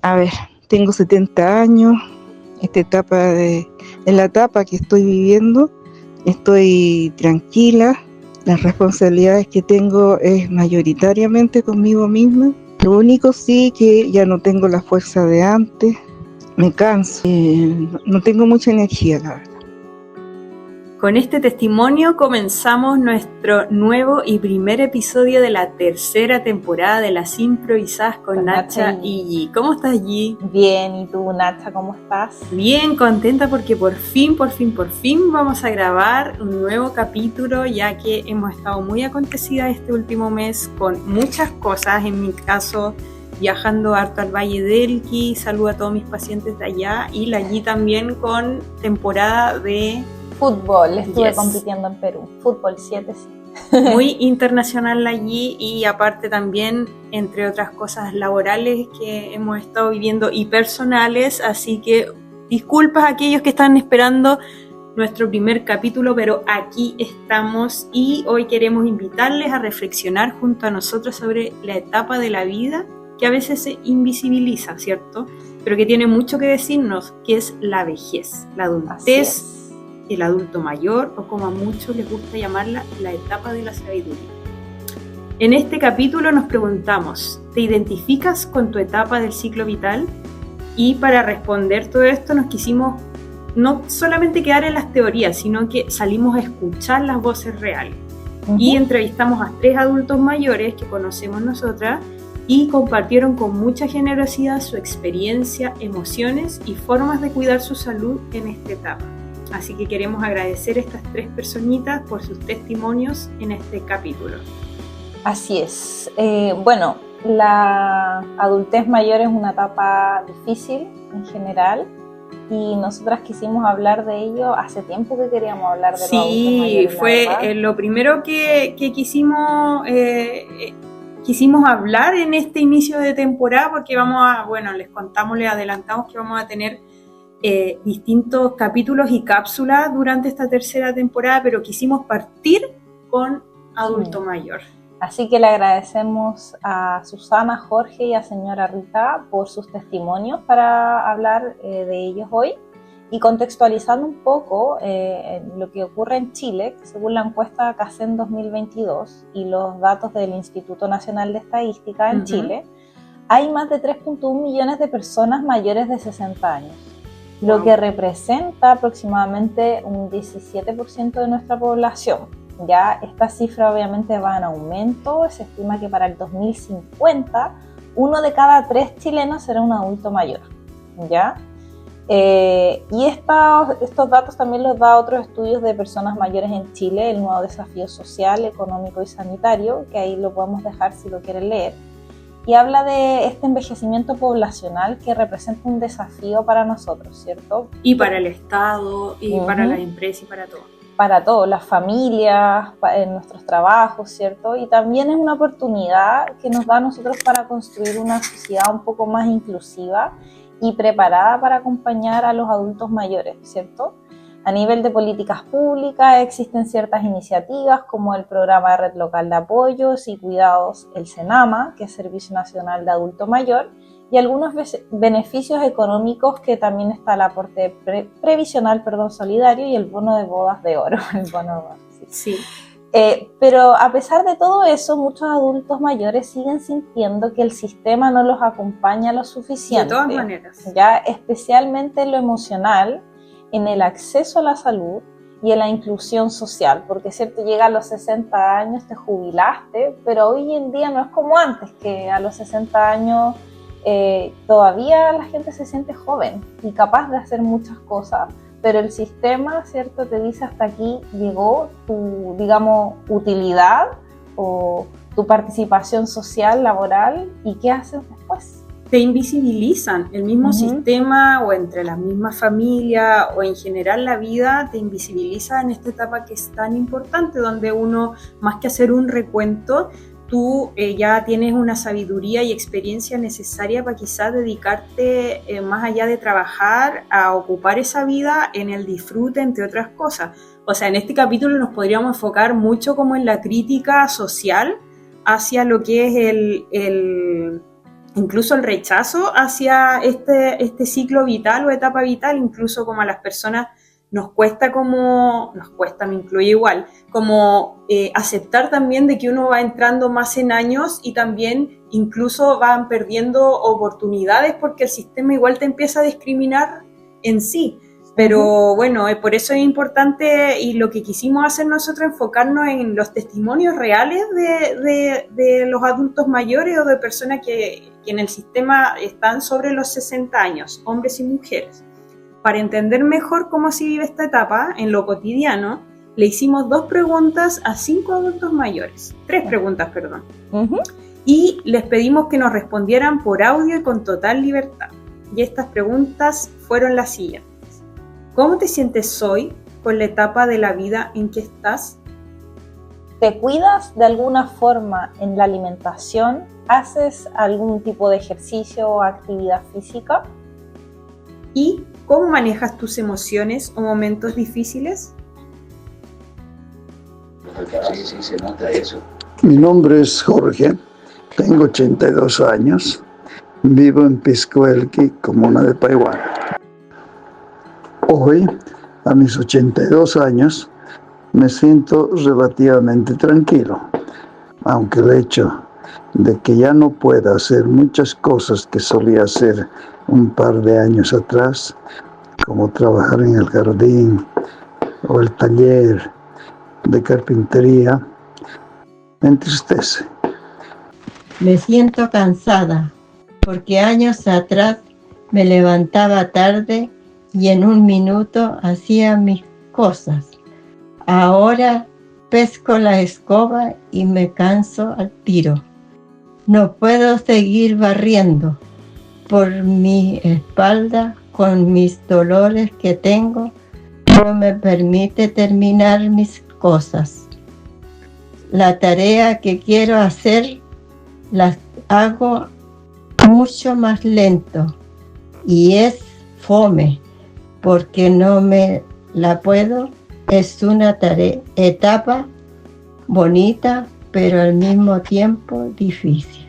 A ver, tengo 70 años, en la etapa que estoy viviendo, estoy tranquila, las responsabilidades que tengo es mayoritariamente conmigo misma. Lo único sí que ya no tengo la fuerza de antes, me canso, no tengo mucha energía, la verdad. Con este testimonio comenzamos nuestro nuevo y primer episodio de la tercera temporada de Las Improvisadas con Nacha y Yi. ¿Cómo estás, Yi? Bien, ¿y tú, Nacha, cómo estás? Bien, contenta porque por fin vamos a grabar un nuevo capítulo, ya que hemos estado muy acontecidas este último mes con muchas cosas. En mi caso, viajando harto al Valle del Elqui, saludo a todos mis pacientes de allá, y la Yi también con temporada de fútbol. Estuve compitiendo en Perú, fútbol 7, sí. Muy internacional allí, y aparte también, entre otras cosas laborales que hemos estado viviendo y personales, así que disculpas a aquellos que están esperando nuestro primer capítulo, pero aquí estamos y hoy queremos invitarles a reflexionar junto a nosotros sobre la etapa de la vida que a veces se invisibiliza, ¿cierto? Pero que tiene mucho que decirnos, que es la vejez, la adultez, el adulto mayor, o como a muchos les gusta llamarla, la etapa de la sabiduría. En este capítulo nos preguntamos, ¿te identificas con tu etapa del ciclo vital? Y para responder todo esto nos quisimos no solamente quedar en las teorías, sino que salimos a escuchar las voces reales. Y entrevistamos a 3 adultos mayores que conocemos nosotras y compartieron con mucha generosidad su experiencia, emociones y formas de cuidar su salud en esta etapa. Así que queremos agradecer a estas 3 personitas por sus testimonios en este capítulo. Así es. Bueno, la adultez mayor es una etapa difícil en general y nosotras quisimos hablar de ello. Hace tiempo que queríamos hablar de los adultos mayores. Sí, fue lo primero que quisimos hablar en este inicio de temporada, porque les adelantamos que vamos a tener distintos capítulos y cápsulas durante esta tercera temporada, pero quisimos partir con adulto mayor. Así que le agradecemos a Susana, Jorge y a señora Rita por sus testimonios para hablar de ellos hoy, y contextualizando un poco lo que ocurre en Chile, que según la encuesta CACEN 2022 y los datos del Instituto Nacional de Estadística en Chile, hay más de 3.1 millones de personas mayores de 60 años. Lo que representa aproximadamente un 17% de nuestra población. Ya esta cifra obviamente va en aumento. Se estima que para el 2050 1 de cada 3 chilenos será un adulto mayor. ¿Ya? Y estos datos también los da otros estudios de personas mayores en Chile, el nuevo desafío social, económico y sanitario, que ahí lo podemos dejar si lo quieren leer. Y habla de este envejecimiento poblacional que representa un desafío para nosotros, ¿cierto? Y para el Estado, y para las empresas, y para todo. Para todo, las familias, en nuestros trabajos, ¿cierto? Y también es una oportunidad que nos da a nosotros para construir una sociedad un poco más inclusiva y preparada para acompañar a los adultos mayores, ¿cierto? A nivel de políticas públicas existen ciertas iniciativas como el Programa de Red Local de Apoyos y Cuidados, el SENAMA, que es Servicio Nacional de Adulto Mayor, y algunos beneficios económicos, que también está el aporte previsional solidario y el bono de bodas de oro. El bono de bodas, sí. Pero a pesar de todo eso, muchos adultos mayores siguen sintiendo que el sistema no los acompaña lo suficiente. De todas maneras. Ya, especialmente en lo emocional, en el acceso a la salud y en la inclusión social, porque cierto, llega a los 60 años, te jubilaste, pero hoy en día no es como antes, que a los 60 años todavía la gente se siente joven y capaz de hacer muchas cosas, pero el sistema, cierto, te dice hasta aquí llegó tu, digamos, utilidad o tu participación social, laboral, y ¿qué haces después? Te invisibilizan, el mismo sistema, o entre las mismas familias, o en general la vida te invisibiliza en esta etapa que es tan importante, donde uno, más que hacer un recuento, tú ya tienes una sabiduría y experiencia necesaria para quizás dedicarte, más allá de trabajar, a ocupar esa vida en el disfrute, entre otras cosas. O sea, en este capítulo nos podríamos enfocar mucho como en la crítica social hacia lo que es incluso el rechazo hacia este ciclo vital o etapa vital, incluso como a las personas nos cuesta, me incluye igual, como aceptar también de que uno va entrando más en años y también incluso van perdiendo oportunidades porque el sistema igual te empieza a discriminar en sí. Pero bueno, por eso es importante, y lo que quisimos hacer nosotros, enfocarnos en los testimonios reales de los adultos mayores o de personas que en el sistema están sobre los 60 años, hombres y mujeres. Para entender mejor cómo se vive esta etapa en lo cotidiano, le hicimos 2 preguntas a 5 adultos mayores. 3 preguntas, perdón. Y les pedimos que nos respondieran por audio y con total libertad. Y estas preguntas fueron las siguientes. ¿Cómo te sientes hoy con la etapa de la vida en que estás? ¿Te cuidas de alguna forma en la alimentación? ¿Haces algún tipo de ejercicio o actividad física? ¿Y cómo manejas tus emociones o momentos difíciles? Sí, se nota eso. Mi nombre es Jorge, tengo 82 años, vivo en Piscoelqui, comuna de Paihuán. Hoy, a mis 82 años, me siento relativamente tranquilo, aunque el hecho de que ya no pueda hacer muchas cosas que solía hacer un par de años atrás, como trabajar en el jardín o el taller de carpintería, me entristece. Me siento cansada porque años atrás me levantaba tarde y en un minuto hacía mis cosas. Ahora pesco la escoba y me canso al tiro. No puedo seguir barriendo por mi espalda con mis dolores que tengo. No me permite terminar mis cosas. La tarea que quiero hacer las hago mucho más lento y es fome porque no me la puedo. Es una etapa bonita, pero al mismo tiempo difícil.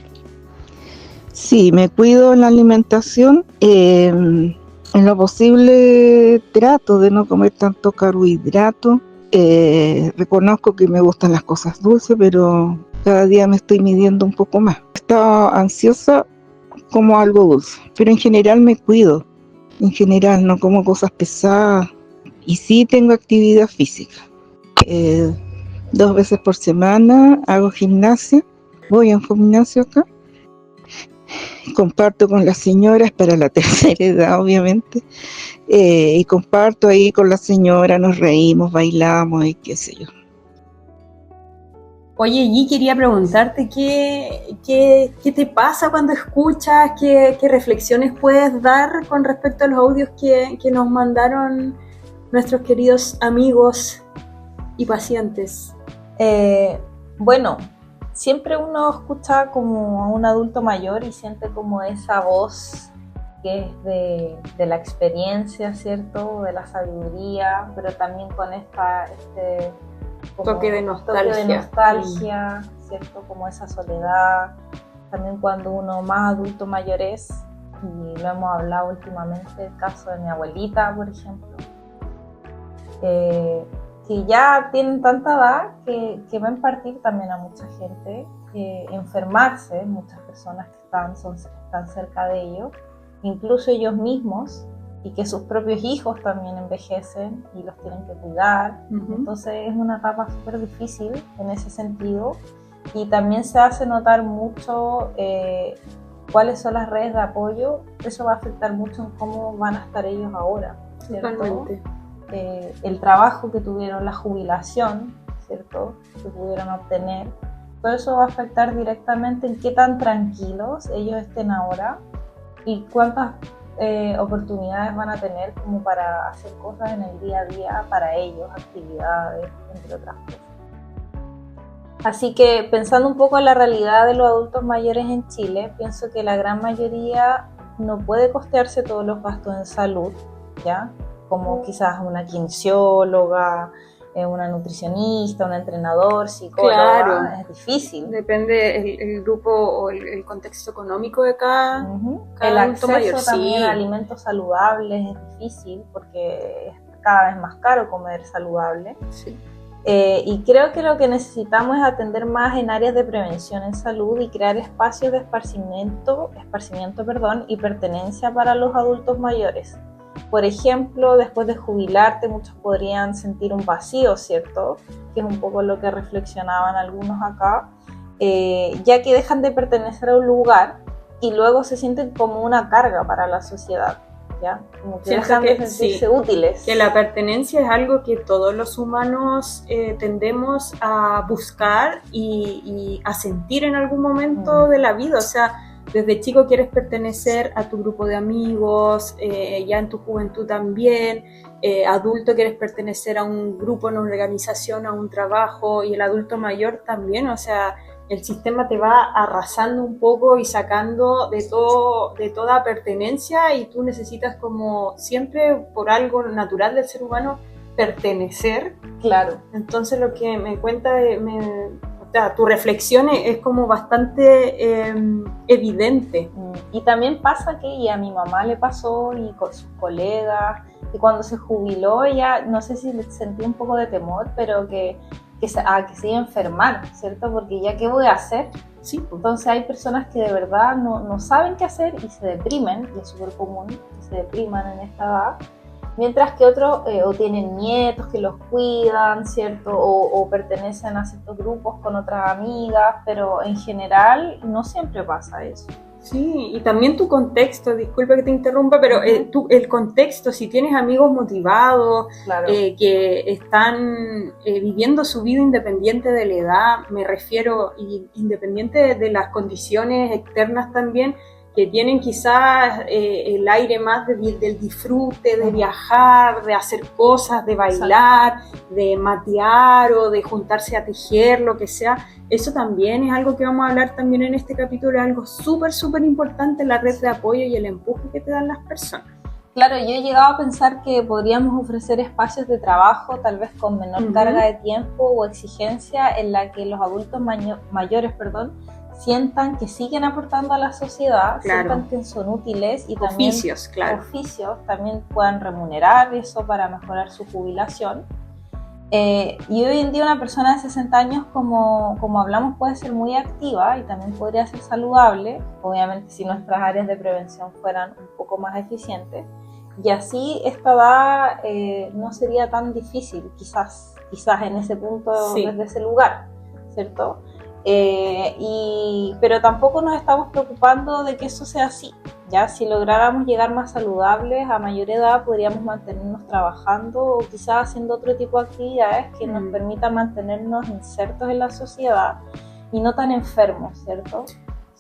Sí, me cuido en la alimentación. En lo posible trato de no comer tanto carbohidrato. Reconozco que me gustan las cosas dulces, pero cada día me estoy midiendo un poco más. Estaba ansiosa, como algo dulce, pero en general me cuido. En general no como cosas pesadas y sí tengo actividad física. 2 veces por semana hago gimnasia, voy a un gimnasio acá, comparto con las señoras para la tercera edad obviamente, y comparto ahí con la señora, nos reímos, bailamos y qué sé yo. Oye, Yi, quería preguntarte qué te pasa cuando escuchas, qué reflexiones puedes dar con respecto a los audios que nos mandaron nuestros queridos amigos y pacientes. Bueno, siempre uno escucha como a un adulto mayor y siente como esa voz que es de la experiencia, ¿cierto? De la sabiduría, pero también con este toque de nostalgia, ¿cierto? Como esa soledad. También cuando uno más adulto mayor es, y lo hemos hablado últimamente, el caso de mi abuelita, por ejemplo, que ya tienen tanta edad que ven partir también a mucha gente, enfermarse, muchas personas que están cerca de ellos, incluso ellos mismos, y que sus propios hijos también envejecen y los tienen que cuidar. Entonces es una etapa súper difícil en ese sentido, y también se hace notar mucho cuáles son las redes de apoyo. Eso va a afectar mucho en cómo van a estar ellos ahora, ¿cierto? Totalmente. El trabajo que tuvieron, la jubilación, ¿cierto?, que pudieron obtener, todo eso va a afectar directamente en qué tan tranquilos ellos estén ahora y cuántas oportunidades van a tener como para hacer cosas en el día a día para ellos, actividades, entre otras cosas. Así que pensando un poco en la realidad de los adultos mayores en Chile, pienso que la gran mayoría no puede costearse todos los gastos en salud, ¿ya? Como quizás una kinesióloga, una nutricionista, un entrenador, psicóloga, Claro. es difícil. Depende el grupo o el contexto económico de cada El adulto acceso mayor. también Sí. a alimentos saludables es difícil porque es cada vez más caro comer saludable. Sí. Y creo que lo que necesitamos es atender más en áreas de prevención en salud y crear espacios de esparcimiento, y pertenencia para los adultos mayores. Por ejemplo, después de jubilarte, muchos podrían sentir un vacío, ¿cierto? Que es un poco lo que reflexionaban algunos acá, ya que dejan de pertenecer a un lugar y luego se sienten como una carga para la sociedad, ¿ya? Como que Siento dejan de que sentirse sí, útiles. que la pertenencia es algo que todos los humanos tendemos a buscar y a sentir en algún momento de la vida. O sea, desde chico quieres pertenecer a tu grupo de amigos, ya en tu juventud también, adulto quieres pertenecer a un grupo, a una organización, a un trabajo, y el adulto mayor también. O sea, el sistema te va arrasando un poco y sacando de toda pertenencia, y tú necesitas, como siempre, por algo natural del ser humano, pertenecer. Claro. Entonces lo que me cuenta, o sea, tu reflexión es como bastante evidente. Y también pasa que, y a mi mamá le pasó, y con sus colegas, y cuando se jubiló ella, no sé si sentí un poco de temor, pero que se iba a enfermar, ¿cierto? Porque ya, ¿qué voy a hacer? Sí. Entonces hay personas que de verdad no saben qué hacer y se deprimen, y es súper común que se depriman en esta edad, mientras que otros o tienen nietos que los cuidan, ¿cierto? O pertenecen a ciertos grupos con otras amigas, pero en general no siempre pasa eso. Sí, y también tu contexto, disculpa que te interrumpa, pero el contexto, si tienes amigos motivados, Claro. Que están viviendo su vida independiente de la edad, me refiero, independiente de las condiciones externas también, que tienen quizás el aire más del disfrute, de viajar, de hacer cosas, de bailar, de matear o de juntarse a tejer, lo que sea. Eso también es algo que vamos a hablar también en este capítulo, es algo súper, súper importante, la red de apoyo y el empuje que te dan las personas. Claro, yo he llegado a pensar que podríamos ofrecer espacios de trabajo, tal vez con menor carga de tiempo o exigencia, en la que los adultos mayores, sientan que siguen aportando a la sociedad, sientan que son útiles, y también oficios también puedan remunerar eso para mejorar su jubilación. Y hoy en día una persona de 60 años, como hablamos, puede ser muy activa y también podría ser saludable, obviamente si nuestras áreas de prevención fueran un poco más eficientes, y así esta edad no sería tan difícil, quizás en ese punto, desde ese lugar, ¿cierto? Pero tampoco nos estamos preocupando de que eso sea así. Ya, si lográramos llegar más saludables a mayor edad, podríamos mantenernos trabajando o quizás haciendo otro tipo de actividades que nos permitan mantenernos insertos en la sociedad y no tan enfermos, ¿cierto?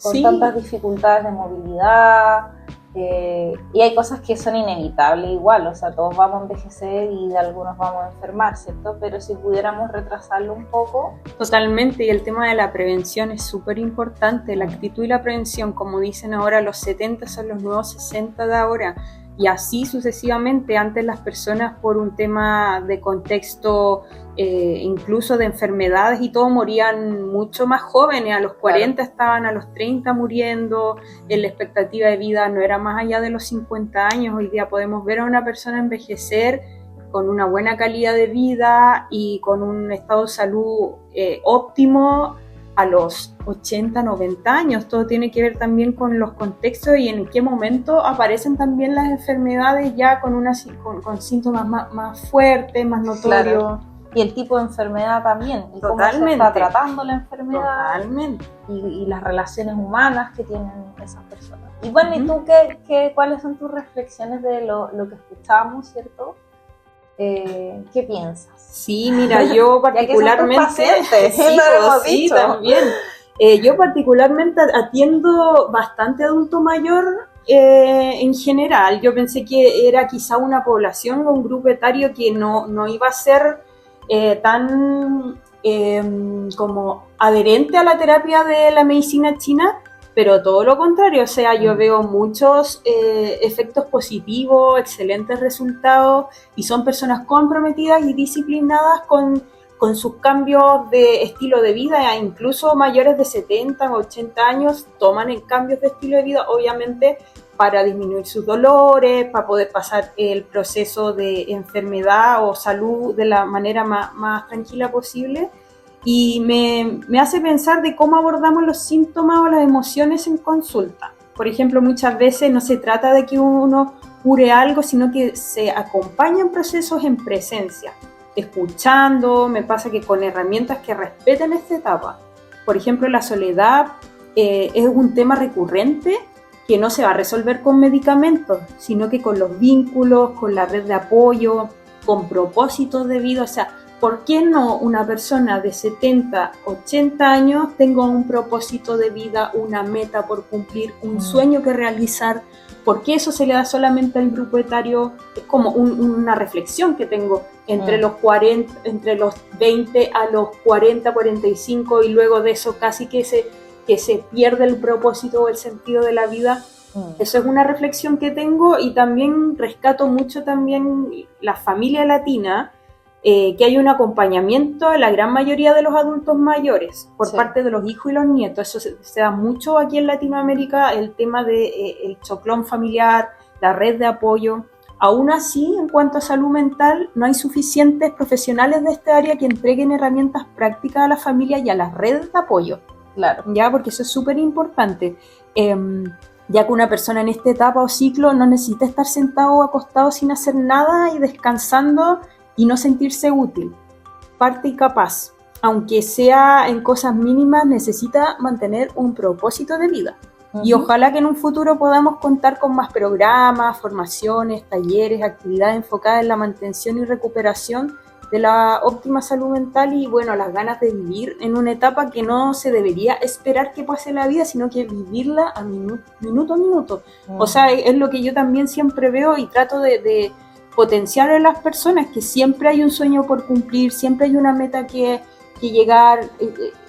Con tantas dificultades de movilidad, y hay cosas que son inevitables igual, o sea, todos vamos a envejecer y de algunos vamos a enfermar, ¿cierto? Pero si pudiéramos retrasarlo un poco. Totalmente, y el tema de la prevención es súper importante, la actitud y la prevención, como dicen ahora, los 70 son los nuevos 60 de ahora, y así sucesivamente. Antes las personas, por un tema de contexto, incluso de enfermedades y todo, morían mucho más jóvenes, a los 40 estaban, a los 30 muriendo, la expectativa de vida no era más allá de los 50 años. Hoy día podemos ver a una persona envejecer con una buena calidad de vida y con un estado de salud óptimo a los 80, 90 años. Todo tiene que ver también con los contextos y en qué momento aparecen también las enfermedades ya con síntomas más fuertes, más notorios. Claro. Y el tipo de enfermedad también, y cómo se está tratando la enfermedad. Totalmente. Y las relaciones humanas que tienen esas personas. Y bueno, ¿y tú cuáles son tus reflexiones de lo que escuchamos, ¿cierto? ¿Qué piensas? Sí, mira, yo particularmente... sí, también. Yo particularmente atiendo bastante adulto mayor en general. Yo pensé que era quizá una población o un grupo etario que no iba a ser tan como adherente a la terapia de la medicina china, pero todo lo contrario, o sea, yo veo muchos efectos positivos, excelentes resultados, y son personas comprometidas y disciplinadas con sus cambios de estilo de vida, incluso mayores de 70 o 80 años toman cambios de estilo de vida, obviamente para disminuir sus dolores, para poder pasar el proceso de enfermedad o salud de la manera más tranquila posible. Y me hace pensar de cómo abordamos los síntomas o las emociones en consulta. Por ejemplo, muchas veces no se trata de que uno cure algo, sino que se acompañan procesos en presencia, escuchando. Me pasa que con herramientas que respeten esta etapa. Por ejemplo, la soledad es un tema recurrente que no se va a resolver con medicamentos, sino que con los vínculos, con la red de apoyo, con propósitos de vida. O sea, ¿por qué no una persona de 70, 80 años tenga un propósito de vida, una meta por cumplir, un sueño que realizar? ¿Por qué eso se le da solamente al grupo etario? Es como una reflexión que tengo entre los 40, entre los 20 a los 40, 45, y luego de eso casi que se pierde el propósito o el sentido de la vida. Eso es una reflexión que tengo, y también rescato mucho también la familia latina, que hay un acompañamiento a la gran mayoría de los adultos mayores por parte de los hijos y los nietos. Eso se da mucho aquí en Latinoamérica, el tema de el choclón familiar, la red de apoyo. Aún así, en cuanto a salud mental, no hay suficientes profesionales de esta área que entreguen herramientas prácticas a la familia y a las redes de apoyo. Claro. Ya, porque eso es súper importante. Ya que una persona en esta etapa o ciclo no necesita estar sentado o acostado sin hacer nada y descansando y no sentirse útil, parte y capaz. Aunque sea en cosas mínimas, necesita mantener un propósito de vida. Y ojalá que en un futuro podamos contar con más programas, formaciones, talleres, actividades enfocadas en la mantención y recuperación de la óptima salud mental y, bueno, las ganas de vivir en una etapa que no se debería esperar que pase la vida, sino que vivirla a minuto a minuto. O sea, es lo que yo también siempre veo y trato de potenciar en las personas, que siempre hay un sueño por cumplir, siempre hay una meta que llegar,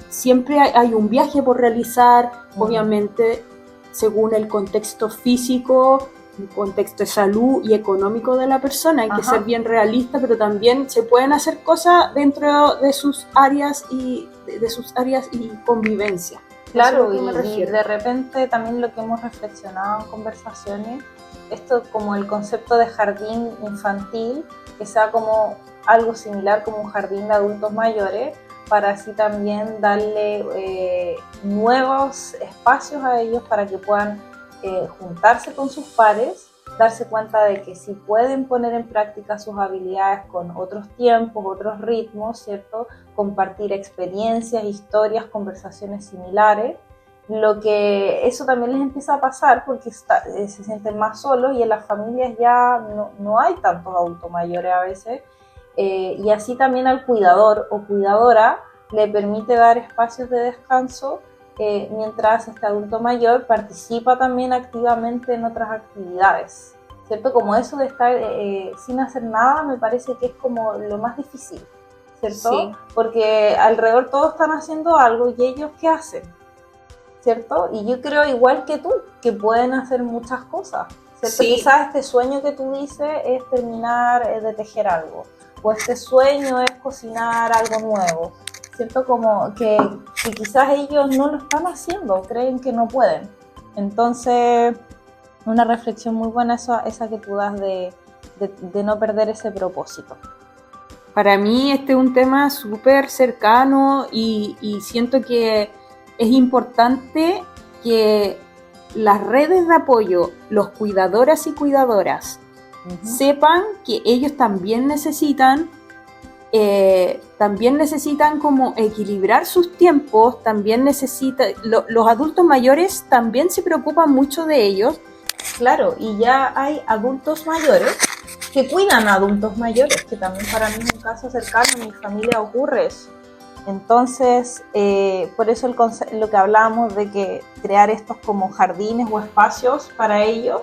siempre hay un viaje por realizar, obviamente según el contexto físico, el contexto de salud y económico de la persona. Hay que ser bien realista, pero también se pueden hacer cosas dentro de sus áreas y convivencia. Claro, y de repente también lo que hemos reflexionado en conversaciones, esto como el concepto de jardín infantil, que sea como algo similar como un jardín de adultos mayores, para así también darle nuevos espacios a ellos para que puedan juntarse con sus pares, darse cuenta de que si pueden poner en práctica sus habilidades con otros tiempos, otros ritmos, ¿cierto? Compartir experiencias, historias, conversaciones similares, lo que eso también les empieza a pasar porque se sienten más solos, y en las familias ya no hay tantos adultos mayores a veces, y así también al cuidador o cuidadora le permite dar espacios de descanso mientras este adulto mayor participa también activamente en otras actividades, ¿cierto? Como eso de estar sin hacer nada me parece que es como lo más difícil, ¿cierto? Sí. Porque alrededor todos están haciendo algo, y ellos ¿qué hacen? ¿Cierto? Y yo creo igual que tú, que pueden hacer muchas cosas, ¿cierto? Sí. Quizás este sueño que tú dices es terminar de tejer algo, o este sueño es cocinar algo nuevo, ¿cierto? Como que quizás ellos no lo están haciendo, creen que no pueden. Entonces, una reflexión muy buena esa que tú das de no perder ese propósito. Para mí este es un tema súper cercano y siento que es importante que las redes de apoyo, los cuidadoras y cuidadoras, sepan que ellos también necesitan como equilibrar sus tiempos, también los adultos mayores también se preocupan mucho de ellos. Claro, y ya hay adultos mayores que cuidan a adultos mayores, que también para mí es un caso cercano, en mi familia ocurre eso. Entonces, por eso lo que hablábamos de que crear estos como jardines o espacios para ellos,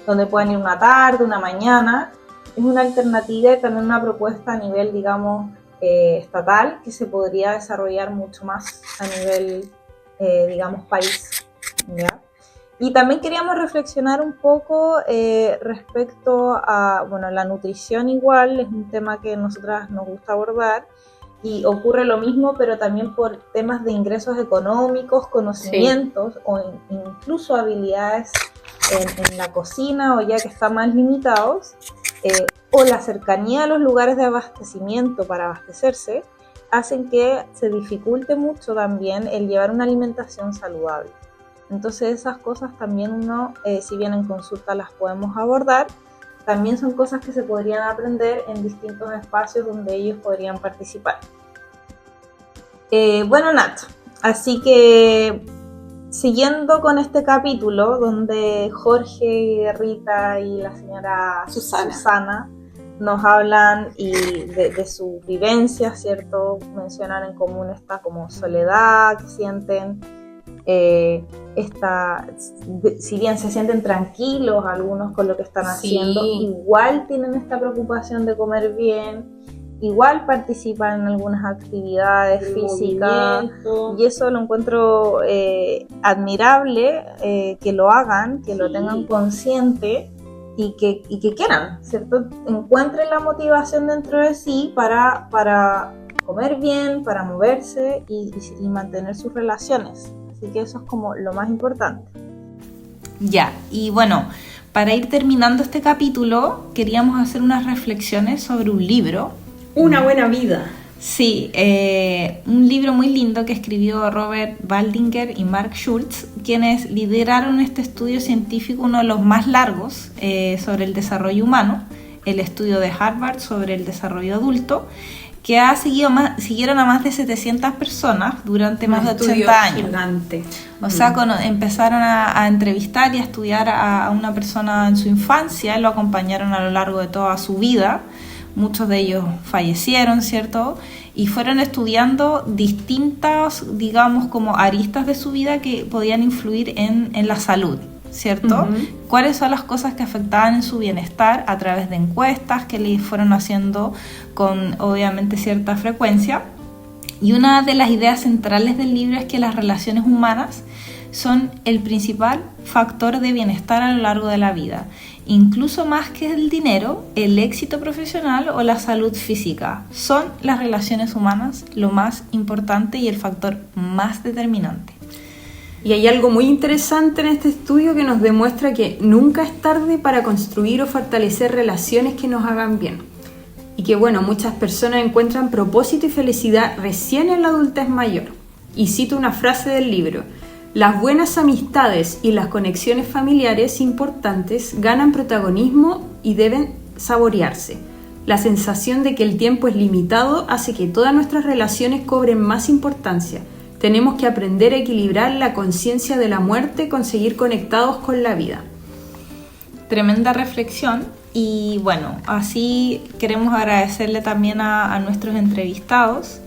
donde pueden ir una tarde, una mañana, es una alternativa y también una propuesta a nivel, digamos, estatal, que se podría desarrollar mucho más a nivel, digamos, país. ¿ya? Y también queríamos reflexionar un poco respecto a, bueno, la nutrición igual, es un tema que a nosotras nos gusta abordar, y ocurre lo mismo, pero también por temas de ingresos económicos, conocimientos o incluso habilidades en la cocina, o ya que están más limitados, o la cercanía a los lugares de abastecimiento para abastecerse, hacen que se dificulte mucho también el llevar una alimentación saludable. Entonces esas cosas también uno, si bien en consulta las podemos abordar, también son cosas que se podrían aprender en distintos espacios donde ellos podrían participar. Bueno, Nat, así que siguiendo con este capítulo donde Jorge, Rita y la señora Susana nos hablan y de su vivencia, ¿cierto? Mencionan en común esta como soledad que sienten, si bien se sienten tranquilos algunos con lo que están haciendo, igual tienen esta preocupación de comer bien, igual participan en algunas actividades físicas, y eso lo encuentro admirable, que lo hagan, que lo tengan consciente y que quieran, ¿cierto? Encuentren la motivación dentro de sí para comer bien, para moverse y mantener sus relaciones. Así que eso es como lo más importante. Ya, y bueno, para ir terminando este capítulo, queríamos hacer unas reflexiones sobre un libro. Una buena vida. Sí, un libro muy lindo que escribió Robert Waldinger y Mark Schultz, quienes lideraron este estudio científico, uno de los más largos, sobre el desarrollo humano, el estudio de Harvard sobre el desarrollo adulto, que siguieron a más de 700 personas durante más de 80 años. Gigante. O sea, empezaron a entrevistar y a estudiar a una persona en su infancia, y lo acompañaron a lo largo de toda su vida. Muchos de ellos fallecieron, ¿cierto? Y fueron estudiando distintas, digamos, como aristas de su vida que podían influir en la salud, ¿cierto? ¿Cuáles son las cosas que afectaban en su bienestar a través de encuestas que le fueron haciendo con, obviamente, cierta frecuencia? Y una de las ideas centrales del libro es que las relaciones humanas son el principal factor de bienestar a lo largo de la vida, incluso más que el dinero, el éxito profesional o la salud física. Son las relaciones humanas lo más importante y el factor más determinante. Y hay algo muy interesante en este estudio que nos demuestra que nunca es tarde para construir o fortalecer relaciones que nos hagan bien. Y que, bueno, muchas personas encuentran propósito y felicidad recién en la adultez mayor. Y cito una frase del libro: las buenas amistades y las conexiones familiares importantes ganan protagonismo y deben saborearse. La sensación de que el tiempo es limitado hace que todas nuestras relaciones cobren más importancia. Tenemos que aprender a equilibrar la conciencia de la muerte con seguir conectados con la vida. Tremenda reflexión. Y bueno, así queremos agradecerle también a nuestros entrevistados.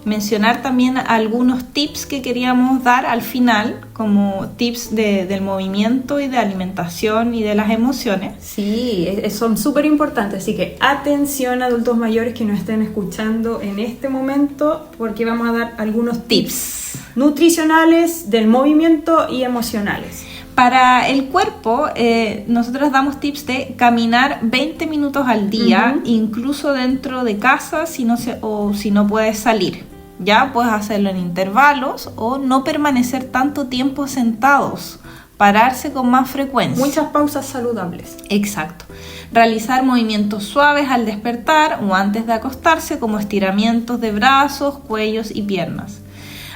Mencionar también algunos tips que queríamos dar al final, como tips del movimiento y de alimentación y de las emociones. Sí, son súper importantes, así que atención, adultos mayores que nos estén escuchando en este momento, porque vamos a dar algunos tips nutricionales, del movimiento y emocionales. Para el cuerpo, nosotros damos tips de caminar 20 minutos al día, incluso dentro de casa, si no puedes salir. Ya puedes hacerlo en intervalos o no permanecer tanto tiempo sentados, pararse con más frecuencia. Muchas pausas saludables. Exacto. Realizar movimientos suaves al despertar o antes de acostarse, como estiramientos de brazos, cuellos y piernas.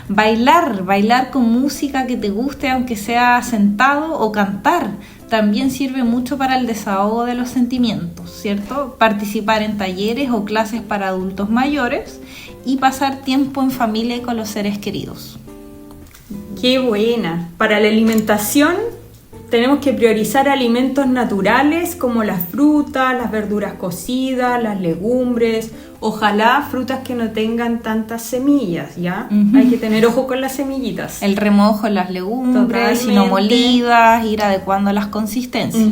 Bailar con música que te guste, aunque sea sentado, o cantar. También sirve mucho para el desahogo de los sentimientos, ¿cierto? Participar en talleres o clases para adultos mayores y pasar tiempo en familia y con los seres queridos. ¡Qué buena! Para la alimentación tenemos que priorizar alimentos naturales como las frutas, las verduras cocidas, las legumbres, ojalá frutas que no tengan tantas semillas, ¿ya? Hay que tener ojo con las semillitas. El remojo en las legumbres, si no molidas, ir adecuando las consistencias.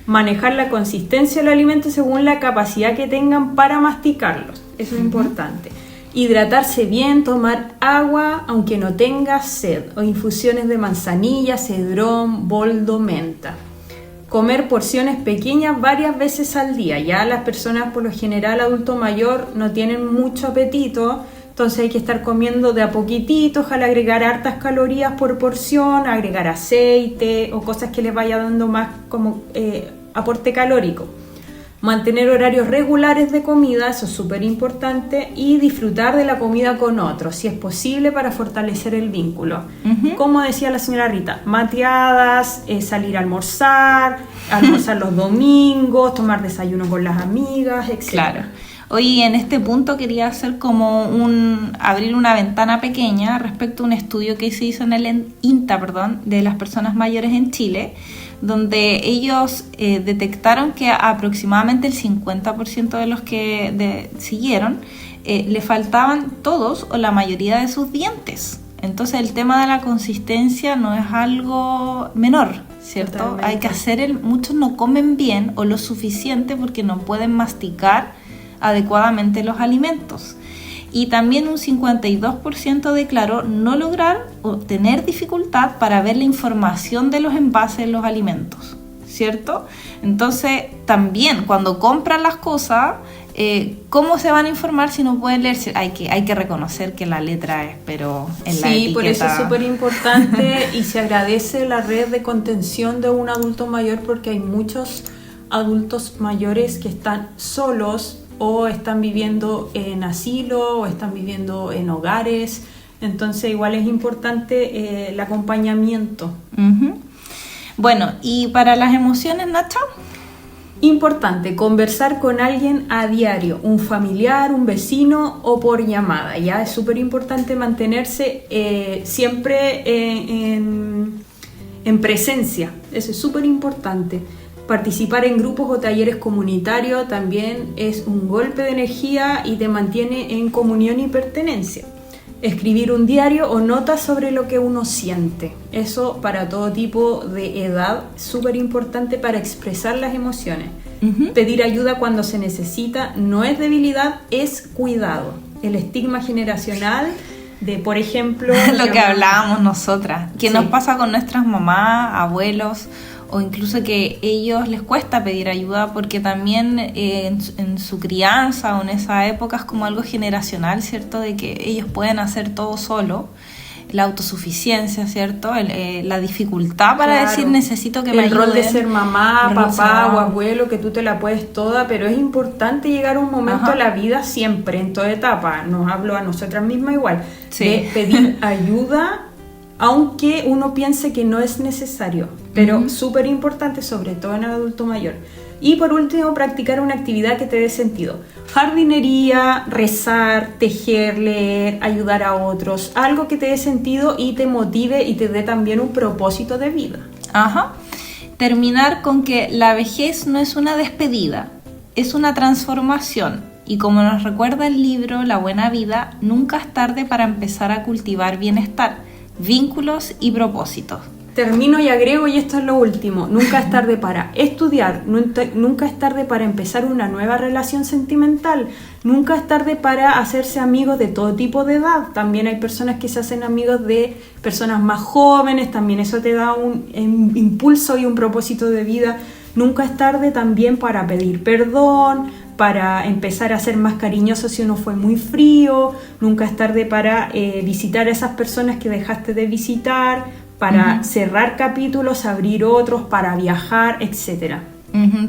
Manejar la consistencia del alimento según la capacidad que tengan para masticarlos, eso es importante. Hidratarse bien, tomar agua aunque no tengas sed, o infusiones de manzanilla, cedrón, boldo, menta. Comer porciones pequeñas varias veces al día. Ya las personas, por lo general, adulto mayor, no tienen mucho apetito, entonces hay que estar comiendo de a poquitito, ojalá agregar hartas calorías por porción, agregar aceite o cosas que les vaya dando más como aporte calórico. Mantener horarios regulares de comida, eso es súper importante, y disfrutar de la comida con otros, si es posible, para fortalecer el vínculo. Como decía la señora Rita, mateadas, salir a almorzar los domingos, tomar desayuno con las amigas, etc. Claro. Hoy en este punto quería hacer como abrir una ventana pequeña respecto a un estudio que se hizo en el INTA, de las personas mayores en Chile, donde ellos detectaron que aproximadamente el 50% de los que siguieron le faltaban todos o la mayoría de sus dientes. Entonces el tema de la consistencia no es algo menor, ¿cierto? Totalmente. Hay que hacer, muchos no comen bien o lo suficiente porque no pueden masticar adecuadamente los alimentos. Y también un 52% declaró no lograr o tener dificultad para ver la información de los envases de los alimentos, ¿cierto? Entonces, también cuando compran las cosas, ¿cómo se van a informar si no pueden leer? Hay que reconocer que la letra es, pero en la etiqueta... Sí, por eso es súper importante y se agradece la red de contención de un adulto mayor, porque hay muchos adultos mayores que están solos o están viviendo en asilo o están viviendo en hogares, entonces igual es importante el acompañamiento. Bueno, ¿y para las emociones, Nacha? Importante, conversar con alguien a diario, un familiar, un vecino o por llamada. Ya es súper importante mantenerse siempre en presencia, eso es súper importante. Participar en grupos o talleres comunitarios también es un golpe de energía y te mantiene en comunión y pertenencia. Escribir un diario o notas sobre lo que uno siente. Eso para todo tipo de edad es súper importante para expresar las emociones. Pedir ayuda cuando se necesita no es debilidad, es cuidado. El estigma generacional de, por ejemplo... lo que hablábamos nosotras, que sí, nos pasa con nuestras mamás, abuelos, o incluso que ellos les cuesta pedir ayuda porque también en su crianza o en esa época es como algo generacional, ¿cierto? De que ellos pueden hacer todo solo, la autosuficiencia, ¿cierto? La dificultad para claro, decir necesito que me ayuden. El rol de ser mamá, papá o o abuelo, que tú te la puedes toda, pero es importante llegar a un momento en la vida siempre, en toda etapa, nos hablo a nosotras mismas igual, sí, de pedir ayuda, aunque uno piense que no es necesario, pero súper importante, sobre todo en el adulto mayor. Y por último, practicar una actividad que te dé sentido. Jardinería, rezar, tejer, leer, ayudar a otros, algo que te dé sentido y te motive y te dé también un propósito de vida. Terminar con que la vejez no es una despedida, es una transformación. Y como nos recuerda el libro La Buena Vida, nunca es tarde para empezar a cultivar bienestar, vínculos y propósitos. Termino y agrego, y esto es lo último, nunca es tarde para estudiar, nunca es tarde para empezar una nueva relación sentimental, nunca es tarde para hacerse amigos de todo tipo de edad. También hay personas que se hacen amigos de personas más jóvenes, también eso te da un impulso y un propósito de vida. Nunca es tarde también para pedir perdón, para empezar a ser más cariñoso si uno fue muy frío. Nunca es tarde para visitar a esas personas que dejaste de visitar, para cerrar capítulos, abrir otros, para viajar, etc.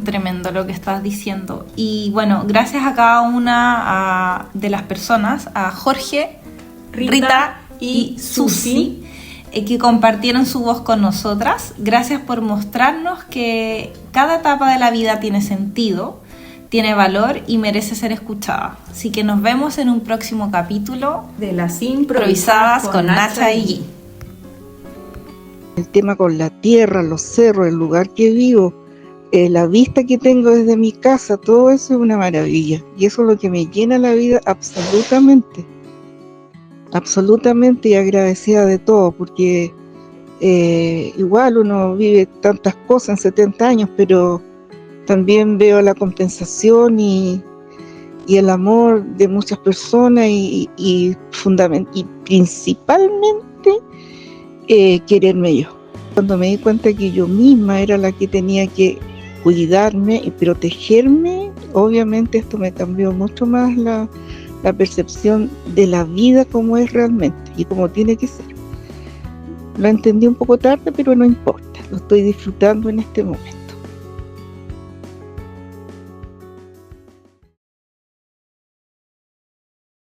Tremendo lo que estás diciendo. Y bueno, gracias a cada una de las personas, a Jorge, Rita y Susi, que compartieron su voz con nosotras. Gracias por mostrarnos que cada etapa de la vida tiene sentido, tiene valor y merece ser escuchada. Así que nos vemos en un próximo capítulo de Las Improvisadas con Nacha y Gui. El tema con la tierra, los cerros, el lugar que vivo, la vista que tengo desde mi casa, todo eso es una maravilla. Y eso es lo que me llena la vida absolutamente. Absolutamente, y agradecida de todo, porque igual uno vive tantas cosas en 70 años, pero también veo la compensación y y el amor de muchas personas y principalmente quererme yo. Cuando me di cuenta que yo misma era la que tenía que cuidarme y protegerme, obviamente esto me cambió mucho más la percepción de la vida como es realmente y como tiene que ser. Lo entendí un poco tarde, pero no importa, lo estoy disfrutando en este momento.